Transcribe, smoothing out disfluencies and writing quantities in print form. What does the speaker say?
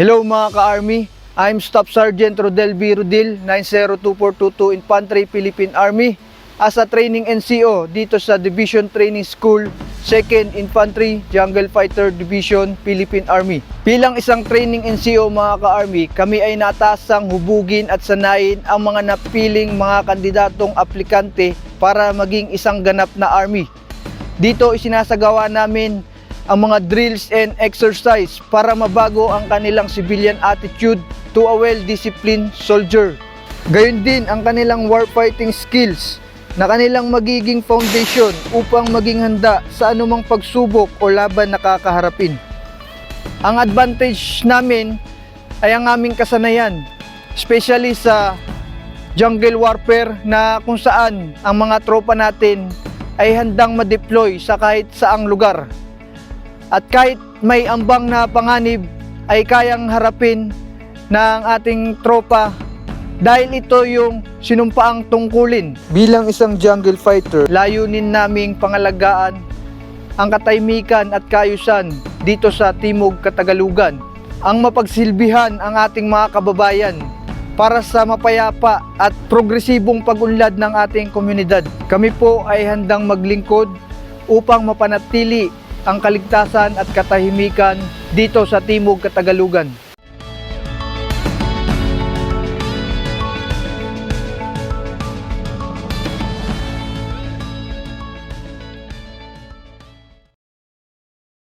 Hello mga ka-Army, I'm Staff Sergeant Rodel B. Rodil, 902422 Infantry, Philippine Army. As a training NCO dito sa Division Training School, 2nd Infantry, Jungle Fighter Division, Philippine Army. Bilang isang training NCO mga ka-Army, kami ay natasang hubugin at sanayin ang mga napiling mga kandidatong aplikante para maging isang ganap na Army. Dito isinasagawa namin ang mga drills and exercise para mabago ang kanilang civilian attitude to a well-disciplined soldier. Gayon din ang kanilang warfighting skills na kanilang magiging foundation upang maging handa sa anumang pagsubok o laban na kakaharapin. Ang advantage namin ay ang aming kasanayan, especially sa jungle warfare na kung saan ang mga tropa natin ay handang ma-deploy sa kahit saang lugar. At kahit may ambang na panganib ay kayang harapin ng ating tropa dahil ito yung sinumpaang tungkulin. Bilang isang jungle fighter, layunin naming pangalagaan ang katahimikan at kaayusan dito sa Timog Katagalugan. Ang mapagsilbihan ang ating mga kababayan para sa mapayapa at progresibong pag-unlad ng ating komunidad. Kami po ay handang maglingkod upang mapanatili ang kaligtasan at katahimikan dito sa Timog Katagalugan.